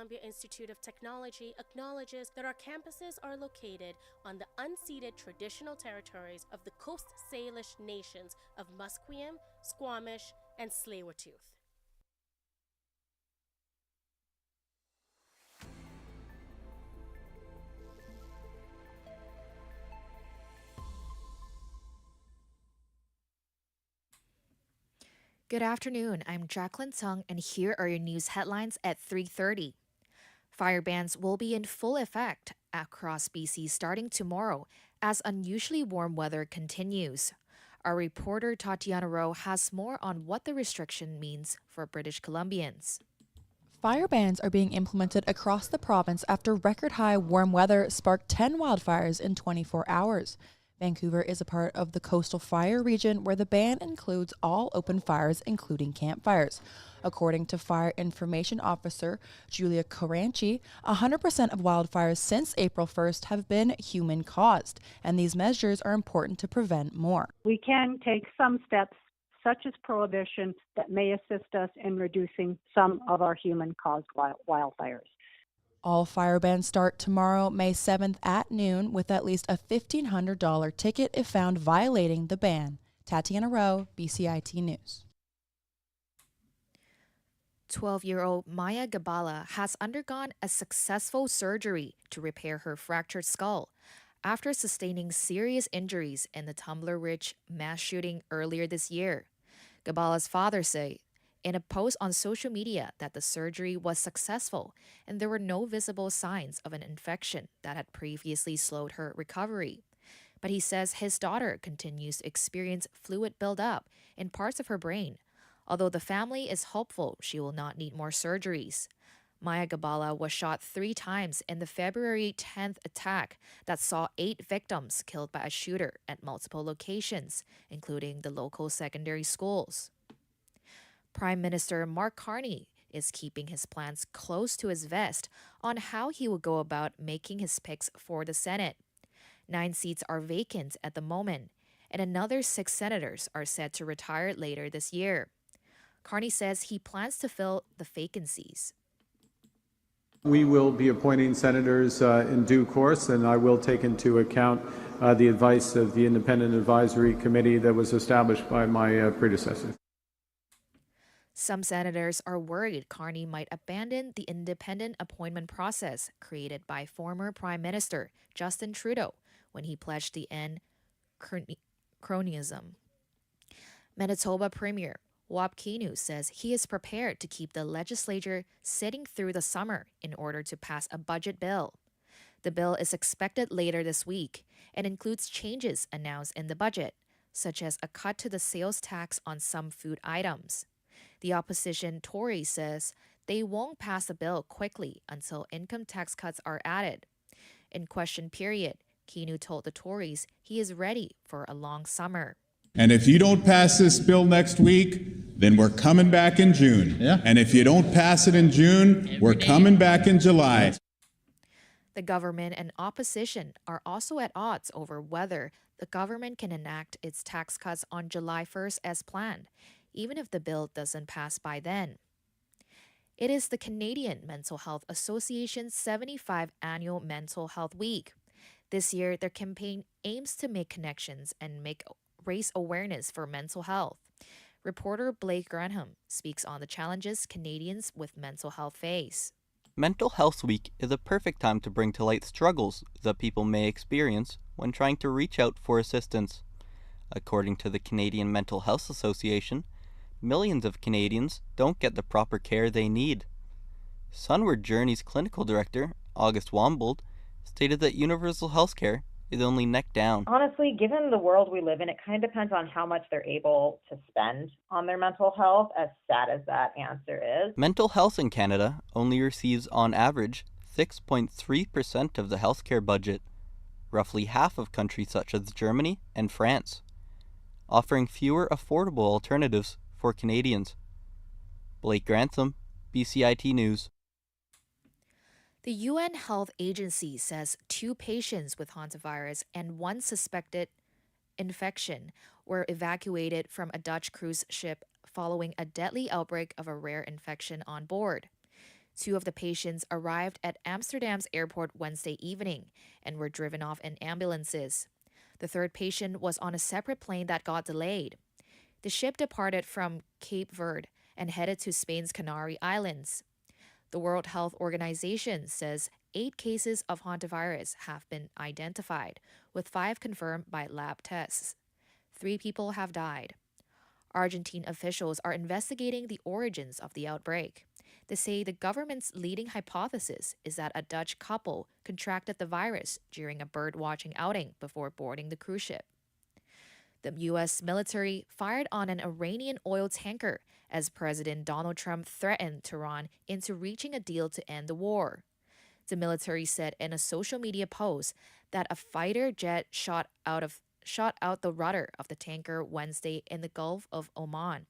Columbia Institute of Technology acknowledges that our campuses are located on the unceded traditional territories of the Coast Salish nations of Musqueam, Squamish, and Tsleil-Waututh. Good afternoon. I'm Jacqueline Tsung, and here are your news headlines at 3:30. Fire bans will be in full effect across BC starting tomorrow as unusually warm weather continues. Our reporter Tatiana Rowe has more on what the restriction means for British Columbians. Fire bans are being implemented across the province after record-high warm weather sparked 10 wildfires in 24 hours. Vancouver is a part of the coastal fire region where the ban includes all open fires, including campfires. According to Fire Information Officer Julia Caranci, 100% of wildfires since April 1st have been human-caused, and these measures are important to prevent more. We can take some steps, such as prohibition, that may assist us in reducing some of our human-caused wildfires. All fire bans start tomorrow, May 7th at noon, with at least a $1,500 ticket if found violating the ban. Tatiana Rowe, BCIT News. 12-year-old Maya Gabala has undergone a successful surgery to repair her fractured skull after sustaining serious injuries in the Tumbler Ridge mass shooting earlier this year. Gabala's father said in a post on social media that the surgery was successful and there were no visible signs of an infection that had previously slowed her recovery. But he says his daughter continues to experience fluid buildup in parts of her brain, although the family is hopeful she will not need more surgeries. Maya Gabala was shot 3 times in the February 10th attack that saw 8 victims killed by a shooter at multiple locations, including the local secondary schools. Prime Minister Mark Carney is keeping his plans close to his vest on how he will go about making his picks for the Senate. 9 seats are vacant at the moment, and another 6 senators are set to retire later this year. Carney says he plans to fill the vacancies. We will be appointing senators in due course, and I will take into account the advice of the Independent Advisory Committee that was established by my predecessor. Some senators are worried Carney might abandon the independent appointment process created by former Prime Minister Justin Trudeau when he pledged to end cronyism. Manitoba Premier Wab Kinew says he is prepared to keep the legislature sitting through the summer in order to pass a budget bill. The bill is expected later this week and includes changes announced in the budget, such as a cut to the sales tax on some food items. The opposition Tory says they won't pass the bill quickly until income tax cuts are added. In question period, Kinew told the Tories he is ready for a long summer. And if you don't pass this bill next week, then we're coming back in June. Yeah. And if you don't pass it in June, we're coming back in July. The government and opposition are also at odds over whether the government can enact its tax cuts on July 1st as planned, even if the bill doesn't pass by then. It is the Canadian Mental Health Association's 75th annual Mental Health Week. This year, their campaign aims to make connections and raise awareness for mental health. Reporter Blake Granham speaks on the challenges Canadians with mental health face. Mental Health Week is a perfect time to bring to light struggles that people may experience when trying to reach out for assistance. According to the Canadian Mental Health Association, millions of Canadians don't get the proper care they need. Sunward Journey's clinical director, August Wombold, stated that universal healthcare is only neck down. Honestly, given the world we live in, it kind of depends on how much they're able to spend on their mental health, as sad as that answer is. Mental health in Canada only receives, on average, 6.3% of the healthcare budget, roughly half of countries such as Germany and France, offering fewer affordable alternatives for Canadians. Blake Grantham, BCIT News. The UN Health Agency says 2 patients with hantavirus and 1 suspected infection were evacuated from a Dutch cruise ship following a deadly outbreak of a rare infection on board. Two of the patients arrived at Amsterdam's airport Wednesday evening and were driven off in ambulances. The third patient was on a separate plane that got delayed. The ship departed from Cape Verde and headed to Spain's Canary Islands. The World Health Organization says 8 cases of hantavirus have been identified, with 5 confirmed by lab tests. 3 people have died. Argentine officials are investigating the origins of the outbreak. They say the government's leading hypothesis is that a Dutch couple contracted the virus during a bird-watching outing before boarding the cruise ship. The U.S. military fired on an Iranian oil tanker as President Donald Trump threatened Tehran into reaching a deal to end the war. The military said in a social media post that a fighter jet shot out the rudder of the tanker Wednesday in the Gulf of Oman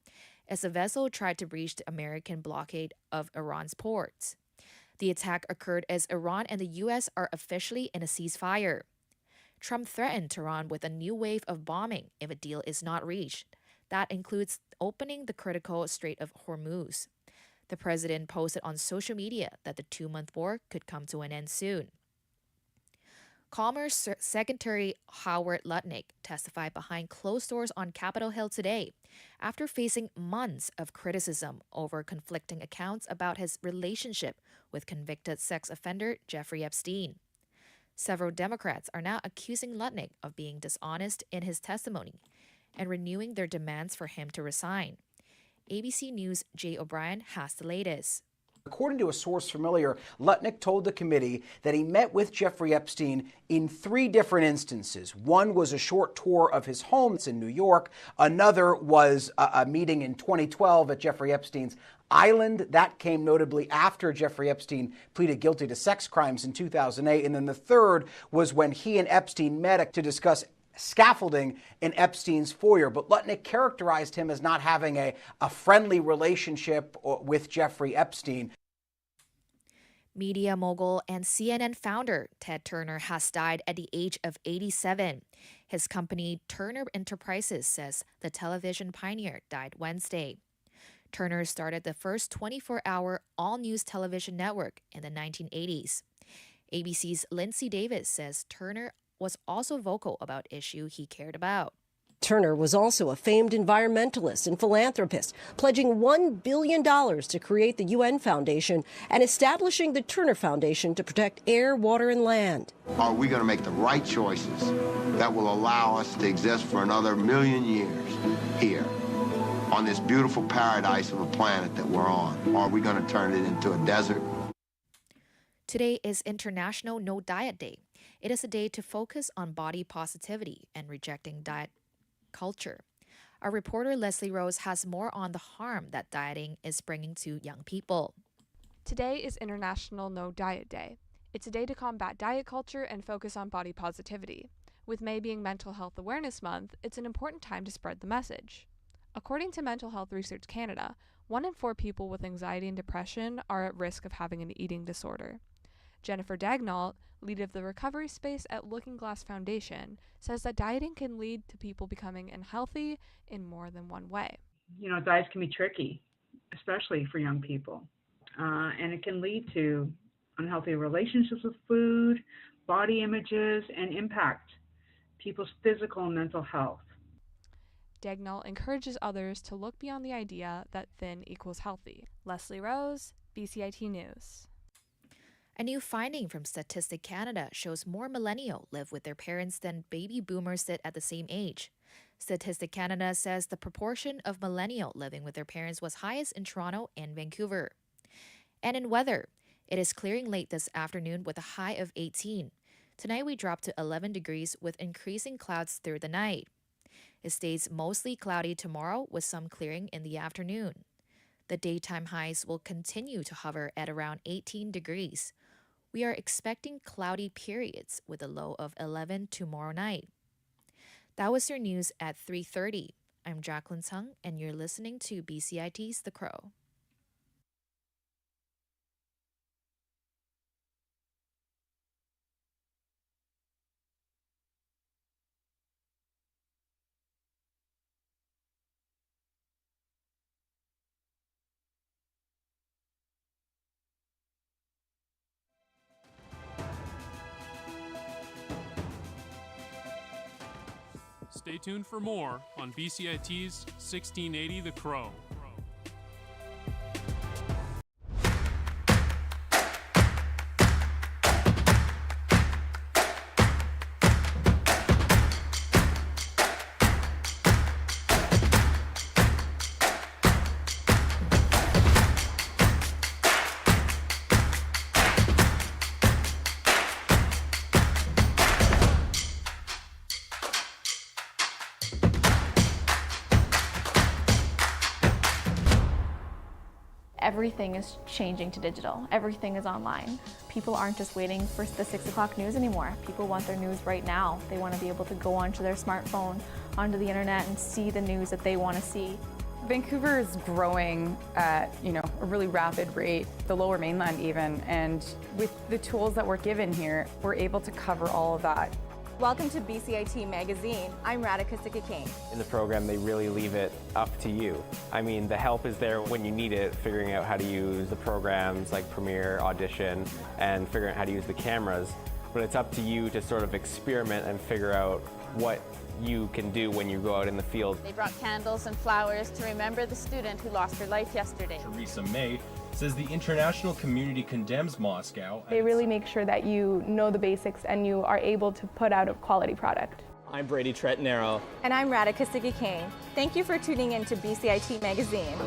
as the vessel tried to breach the American blockade of Iran's ports. The attack occurred as Iran and the U.S. are officially in a ceasefire. Trump threatened Tehran with a new wave of bombing if a deal is not reached. That includes opening the critical Strait of Hormuz. The president posted on social media that the 2-month war could come to an end soon. Commerce Secretary Howard Lutnick testified behind closed doors on Capitol Hill today after facing months of criticism over conflicting accounts about his relationship with convicted sex offender Jeffrey Epstein. Several Democrats are now accusing Lutnick of being dishonest in his testimony and renewing their demands for him to resign. ABC News' Jay O'Brien has the latest. According to a source familiar, Lutnick told the committee that he met with Jeffrey Epstein in 3 different instances. One was a short tour of his home in New York. Another was a meeting in 2012 at Jeffrey Epstein's island. That came notably after Jeffrey Epstein pleaded guilty to sex crimes in 2008. And then the third was when he and Epstein met to discuss scaffolding in Epstein's foyer. But Lutnick characterized him as not having a friendly relationship with Jeffrey Epstein. Media mogul and CNN founder Ted Turner has died at the age of 87. His company, Turner Enterprises, says the television pioneer died Wednesday. Turner started the first 24-hour all-news television network in the 1980s. ABC's Lindsay Davis says Turner was also vocal about issues he cared about. Turner was also a famed environmentalist and philanthropist, pledging $1 billion to create the UN Foundation and establishing the Turner Foundation to protect air, water, and land. Are we going to make the right choices that will allow us to exist for another million years here on this beautiful paradise of a planet that we're on? Or are we going to turn it into a desert? Today is International No Diet Day. It is a day to focus on body positivity and rejecting diet culture. Our reporter Leslie Rose has more on the harm that dieting is bringing to young people. Today is International No Diet Day. It's a day to combat diet culture and focus on body positivity. With May being Mental Health Awareness Month, it's an important time to spread the message. According to Mental Health Research Canada, 1 in 4 people with anxiety and depression are at risk of having an eating disorder. Jennifer Dagnall, lead of the recovery space at Looking Glass Foundation, says that dieting can lead to people becoming unhealthy in more than one way. Diets can be tricky, especially for young people, and it can lead to unhealthy relationships with food, body images, and impact people's physical and mental health. Dagnall encourages others to look beyond the idea that thin equals healthy. Leslie Rose, BCIT News. A new finding from Statistics Canada shows more millennials live with their parents than baby boomers did at the same age. Statistics Canada says the proportion of millennials living with their parents was highest in Toronto and Vancouver. And in weather, it is clearing late this afternoon with a high of 18. Tonight we drop to 11 degrees with increasing clouds through the night. It stays mostly cloudy tomorrow with some clearing in the afternoon. The daytime highs will continue to hover at around 18 degrees. We are expecting cloudy periods with a low of 11 tomorrow night. That was your news at 3:30. I'm Jacqueline Tsang, and you're listening to BCIT's The Crow. Stay tuned for more on BCIT's 1680 The Crow. Everything is changing to digital. Everything is online. People aren't just waiting for the 6 o'clock news anymore. People want their news right now. They want to be able to go onto their smartphone, onto the internet, and see the news that they want to see. Vancouver is growing at, a really rapid rate, the Lower Mainland even, and with the tools that we're given here, we're able to cover all of that. Welcome to BCIT Magazine. I'm Radhika Sikakane. In the program, they really leave it up to you. I mean, the help is there when you need it, figuring out how to use the programs like Premiere, Audition, and figuring out how to use the cameras. But it's up to you to sort of experiment and figure out what you can do when you go out in the field. They brought candles and flowers to remember the student who lost her life yesterday. Teresa May says the international community condemns Moscow. They really make sure that you know the basics and you are able to put out a quality product. I'm Brady Tretnero. And I'm Radhika Sikakane. Thank you for tuning in to BCIT Magazine.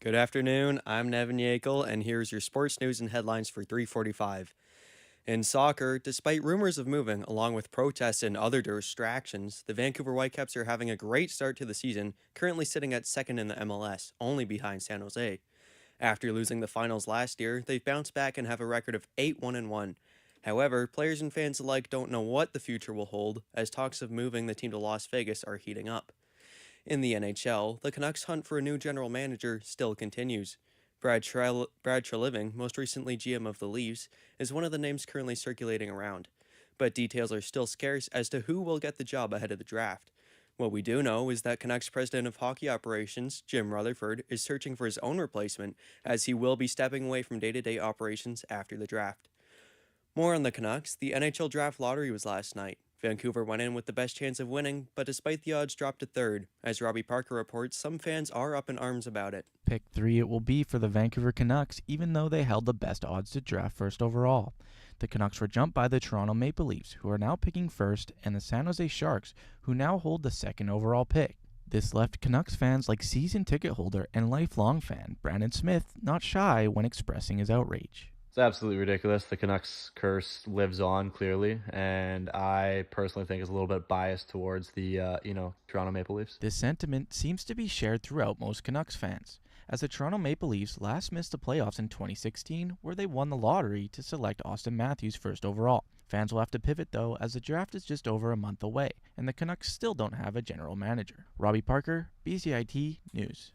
Good afternoon, I'm Nevin Yakel, and here's your sports news and headlines for 3:45. In soccer, despite rumors of moving, along with protests and other distractions, the Vancouver Whitecaps are having a great start to the season, currently sitting at second in the MLS, only behind San Jose. After losing the finals last year, they've bounced back and have a record of 8-1-1. However, players and fans alike don't know what the future will hold, as talks of moving the team to Las Vegas are heating up. In the NHL, the Canucks' hunt for a new general manager still continues. Brad Treliving, most recently GM of the Leafs, is one of the names currently circulating around, but details are still scarce as to who will get the job ahead of the draft. What we do know is that Canucks president of hockey operations, Jim Rutherford, is searching for his own replacement, as he will be stepping away from day-to-day operations after the draft. More on the Canucks, the NHL draft lottery was last night. Vancouver went in with the best chance of winning, but despite the odds dropped to third. As Robbie Parker reports, some fans are up in arms about it. Pick 3 it will be for the Vancouver Canucks, even though they held the best odds to draft first overall. The Canucks were jumped by the Toronto Maple Leafs, who are now picking first, and the San Jose Sharks, who now hold the second overall pick. This left Canucks fans like season ticket holder and lifelong fan Brandon Smith not shy when expressing his outrage. It's absolutely ridiculous. The Canucks curse lives on, clearly, and I personally think is a little bit biased towards the, Toronto Maple Leafs. This sentiment seems to be shared throughout most Canucks fans, as the Toronto Maple Leafs last missed the playoffs in 2016, where they won the lottery to select Austin Matthews first overall. Fans will have to pivot, though, as the draft is just over a month away, and the Canucks still don't have a general manager. Robbie Parker, BCIT News.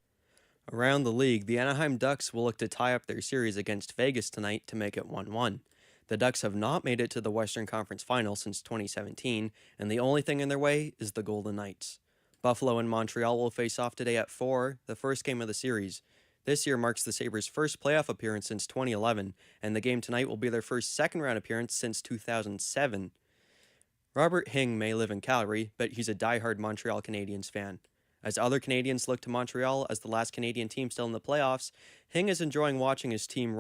Around the league, the Anaheim Ducks will look to tie up their series against Vegas tonight to make it 1-1. The Ducks have not made it to the Western Conference Final since 2017, and the only thing in their way is the Golden Knights. Buffalo and Montreal will face off today at 4, the first game of the series. This year marks the Sabres' first playoff appearance since 2011, and the game tonight will be their first second-round appearance since 2007. Robert Hing may live in Calgary, but he's a diehard Montreal Canadiens fan. As other Canadians look to Montreal as the last Canadian team still in the playoffs, Hing is enjoying watching his team's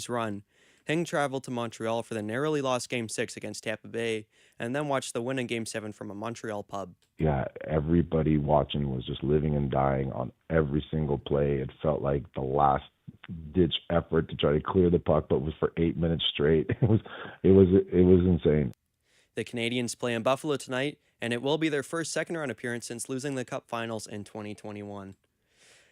run. Hing traveled to Montreal for the narrowly lost Game 6 against Tampa Bay, and then watched the winning Game 7 from a Montreal pub. Yeah, everybody watching was just living and dying on every single play. It felt like the last-ditch effort to try to clear the puck, but was for 8 minutes straight. It was insane. The Canadiens play in Buffalo tonight, and it will be their first second-round appearance since losing the Cup Finals in 2021.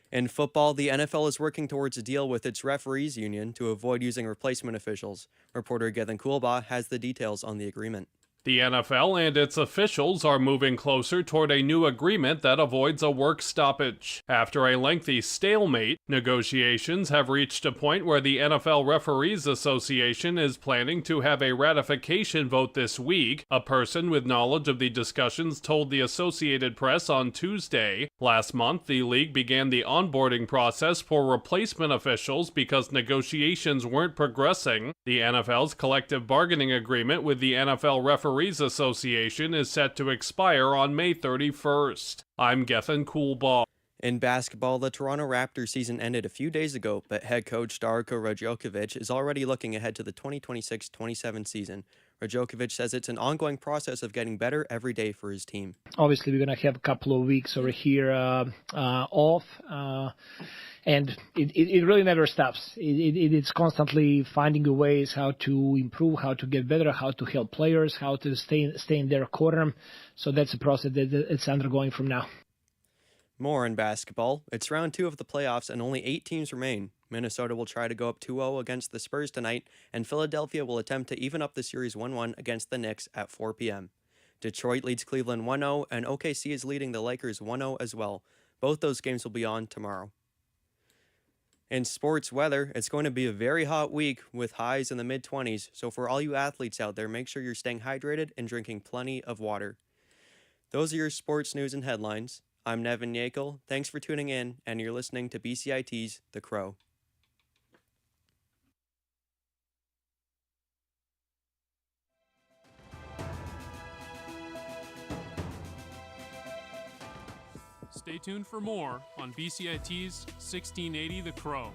In football, the NFL is working towards a deal with its referees union to avoid using replacement officials. Reporter Gethin Coolbaugh has the details on the agreement. The NFL and its officials are moving closer toward a new agreement that avoids a work stoppage. After a lengthy stalemate, negotiations have reached a point where the NFL Referees Association is planning to have a ratification vote this week. A person with knowledge of the discussions told the Associated Press on Tuesday. Last month, the league began the onboarding process for replacement officials because negotiations weren't progressing. The NFL's collective bargaining agreement with the NFL Referees Association is set to expire on May 31st. I'm Gethin Coolbaugh. In basketball, the Toronto Raptors season ended a few days ago, but head coach Darko Rajokovic is already looking ahead to the 2026-27 season. Rajokovic says it's an ongoing process of getting better every day for his team. Obviously, we're going to have a couple of weeks over here off, and it really never stops. It's constantly finding ways how to improve, how to get better, how to help players, how to stay in their corner. So that's a process that it's undergoing from now. More in basketball. It's round 2 of the playoffs and only 8 teams remain. Minnesota will try to go up 2-0 against the Spurs tonight, and Philadelphia will attempt to even up the series 1-1 against the Knicks at 4 p.m. Detroit leads Cleveland 1-0, and OKC is leading the Lakers 1-0 as well. Both those games will be on tomorrow. In sports weather, it's going to be a very hot week with highs in the mid-20s, so for all you athletes out there, make sure you're staying hydrated and drinking plenty of water. Those are your sports news and headlines. I'm Nevin Yakel. Thanks for tuning in, and you're listening to BCIT's The Crow. Stay tuned for more on BCIT's 1680 The Crow.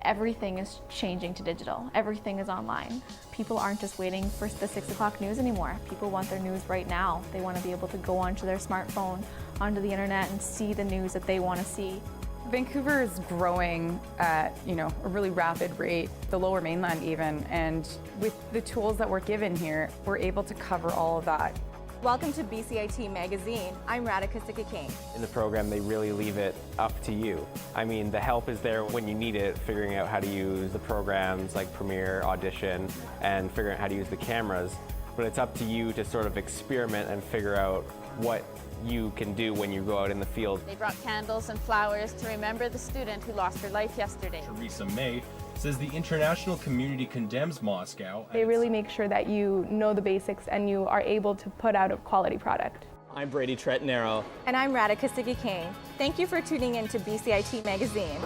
Everything is changing to digital. Everything is online. People aren't just waiting for the 6 o'clock news anymore. People want their news right now. They want to be able to go onto their smartphone, onto the internet, and see the news that they want to see. Vancouver is growing at, a really rapid rate, the Lower Mainland even, and with the tools that we're given here, we're able to cover all of that. Welcome to BCIT Magazine. I'm Radhika Sikakane. In the program, they really leave it up to you. I mean, the help is there when you need it, figuring out how to use the programs like Premiere, Audition, and figuring out how to use the cameras. But it's up to you to sort of experiment and figure out what you can do when you go out in the field. They brought candles and flowers to remember the student who lost her life yesterday. Theresa May says the international community condemns Moscow. They really make sure that you know the basics and you are able to put out a quality product. I'm Brady Tretnero. And I'm Radhika Sikakane. Thank you for tuning in to BCIT Magazine.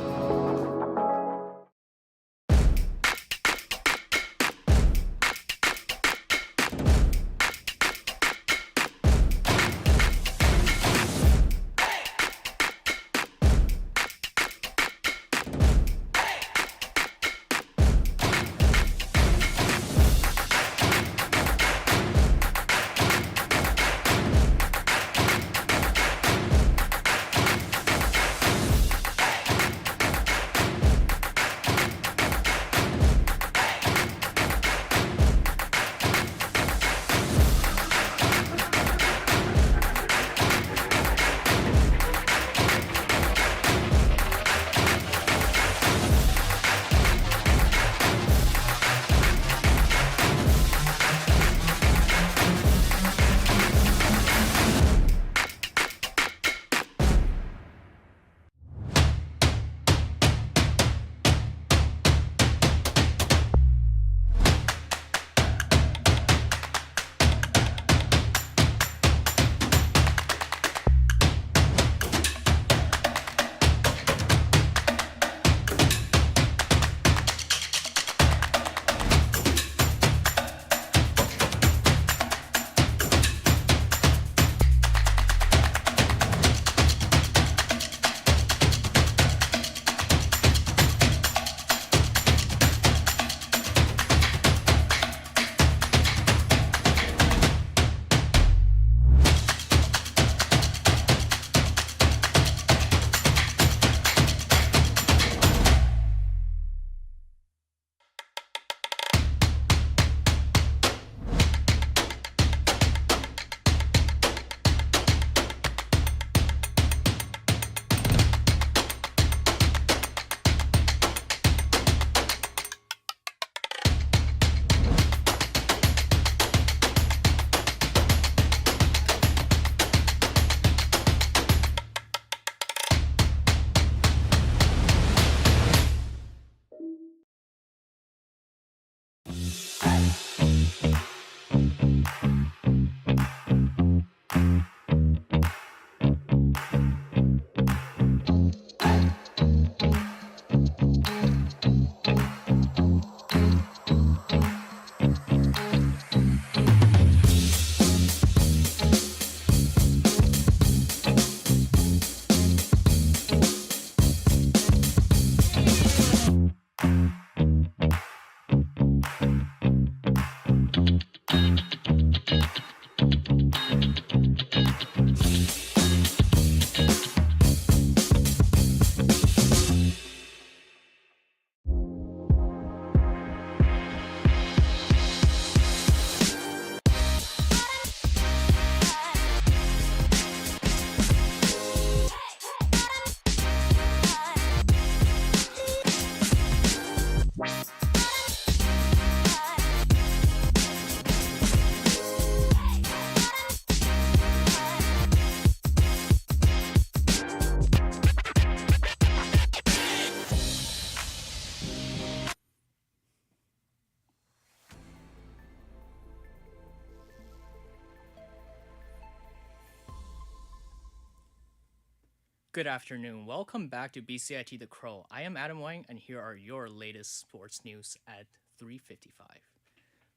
Good afternoon. Welcome back to BCIT The Crow. I am Adam Wang, and here are your latest sports news at 3:55.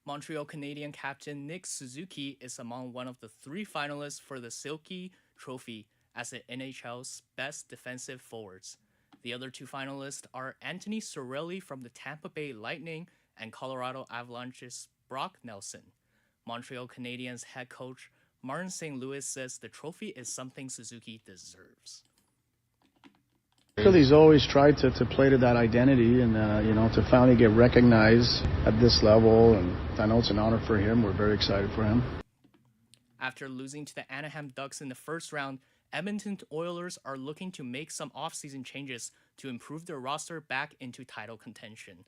Montreal Canadian captain Nick Suzuki is among one of the 3 finalists for the Silky Trophy as the NHL's best defensive forwards. The other two finalists are Anthony Cirelli from the Tampa Bay Lightning and Colorado Avalanche's Brock Nelson. Montreal Canadiens head coach Martin St. Louis says the trophy is something Suzuki deserves. He's always tried to play to that identity and, to finally get recognized at this level. And I know it's an honor for him. We're very excited for him. After losing to the Anaheim Ducks in the first round, Edmonton Oilers are looking to make some offseason changes to improve their roster back into title contention.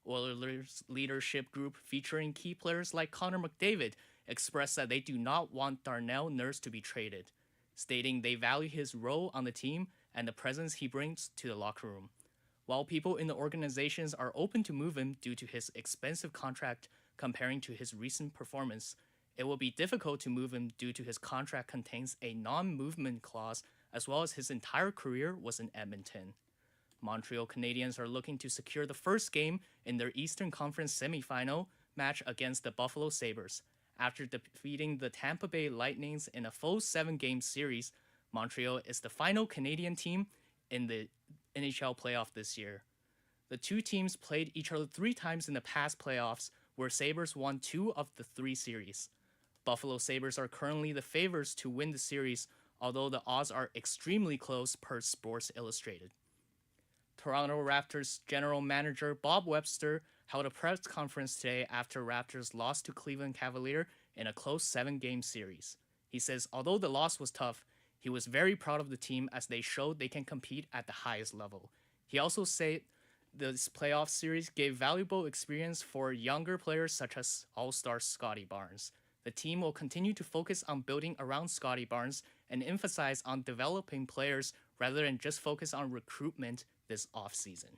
Oilers leadership group featuring key players like Connor McDavid expressed that they do not want Darnell Nurse to be traded, stating they value his role on the team and the presence he brings to the locker room. While people in the organizations are open to move him due to his expensive contract comparing to his recent performance, it will be difficult to move him due to his contract contains a non-movement clause as well as his entire career was in Edmonton. Montreal Canadiens are looking to secure the first game in their Eastern Conference semifinal match against the Buffalo Sabres. After defeating the Tampa Bay Lightnings in a full 7-game series, Montreal is the final Canadian team in the NHL playoff this year. The two teams played each other 3 times in the past playoffs, where Sabres won 2 of the 3 series. Buffalo Sabres are currently the favorites to win the series, although the odds are extremely close per Sports Illustrated. Toronto Raptors general manager Bob Webster held a press conference today after Raptors lost to Cleveland Cavaliers in a close 7-game series. He says although the loss was tough, he was very proud of the team as they showed they can compete at the highest level. He also said this playoff series gave valuable experience for younger players such as All-Star Scotty Barnes. The team will continue to focus on building around Scotty Barnes and emphasize on developing players rather than just focus on recruitment this offseason.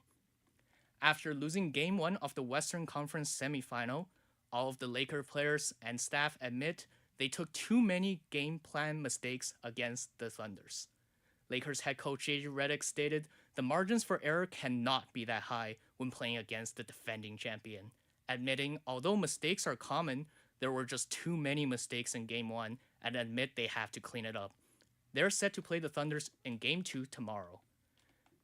After losing Game 1 of the Western Conference semifinal, all of the Laker players and staff admit they took too many game plan mistakes against the Thunders. Lakers head coach J.J. Redick stated, "The margins for error cannot be that high when playing against the defending champion," admitting although mistakes are common, there were just too many mistakes in Game 1 and admit they have to clean it up. They're set to play the Thunders in Game 2 tomorrow.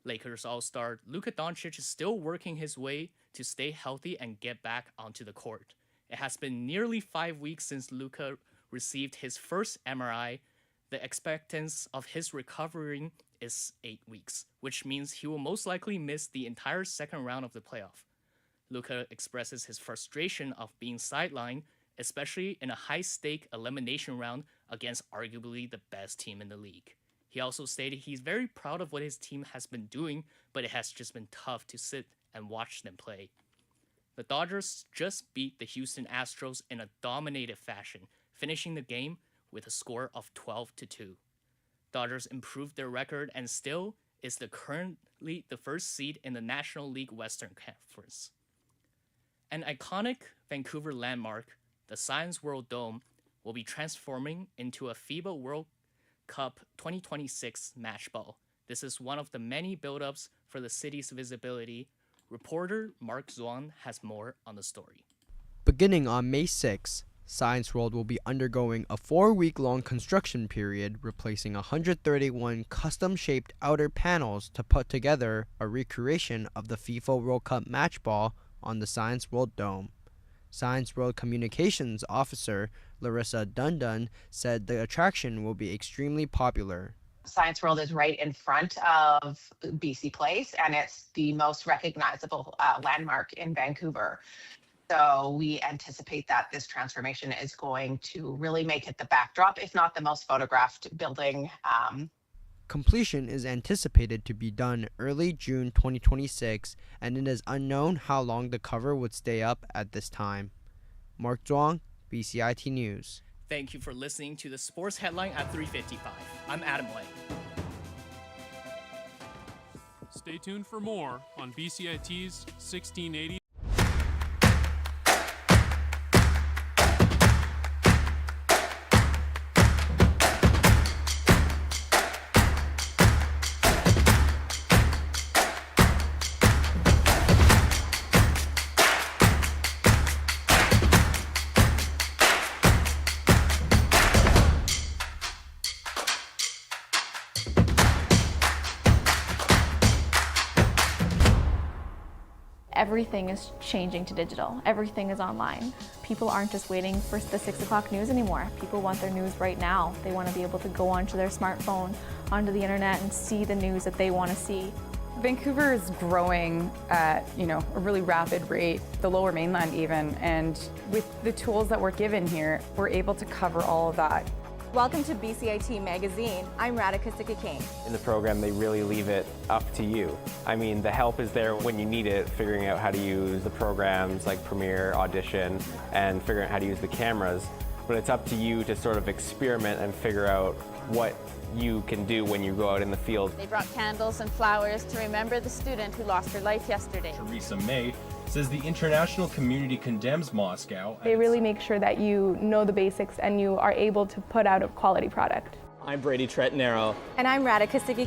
Lakers All-Star Luka Doncic is still working his way to stay healthy and get back onto the court. It has been nearly 5 weeks since Luka received his first MRI. The expectancy of his recovering is 8 weeks, which means he will most likely miss the entire second round of the playoff. Luka expresses his frustration of being sidelined, especially in a high-stake elimination round against arguably the best team in the league. He also stated he's very proud of what his team has been doing, but it has just been tough to sit and watch them play. The Dodgers just beat the Houston Astros in a dominated fashion, finishing the game with a score of 12-2. Dodgers improved their record and still is currently the first seed in the National League Western Conference. An iconic Vancouver landmark, the Science World Dome, will be transforming into a FIBA World Cup 2026 match ball. This is one of the many build-ups for the city's visibility. Reporter Mark Zwan has more on the story. Beginning on May 6, Science World will be undergoing a 4-week-long construction period, replacing 131 custom-shaped outer panels to put together a recreation of the FIFA World Cup match ball on the Science World Dome. Science World Communications Officer Larissa Dundon said the attraction will be extremely popular. Science World is right in front of BC Place, and it's the most recognizable landmark in Vancouver. So we anticipate that this transformation is going to really make it the backdrop, if not the most photographed building. Completion is anticipated to be done early June 2026, and it is unknown how long the cover would stay up at this time. Mark Zhuang, BCIT News. Thank you for listening to the Sports Headline at 3:55. I'm Adam Wang. Stay tuned for more on BCIT's 1680. everything is changing to digital. Everything is online. People aren't just waiting for the 6 o'clock news anymore. People want their news right now. They want to be able to go onto their smartphone, onto the internet, and see the news that they want to see. Vancouver is growing at, a really rapid rate, the Lower Mainland even, and with the tools that we're given here, we're able to cover all of that. Welcome to BCIT Magazine. I'm Radhika Sikakane. In the program, they really leave it up to you. I mean, the help is there when you need it, figuring out how to use the programs like Premiere, Audition, and figuring out how to use the cameras. But it's up to you to sort of experiment and figure out what you can do when you go out in the field. They brought candles and flowers to remember the student who lost her life yesterday. Theresa May says the international community condemns Moscow. They really make sure that you know the basics and you are able to put out a quality product. I'm Brady Tretanero. And I'm Radhika Sikakane.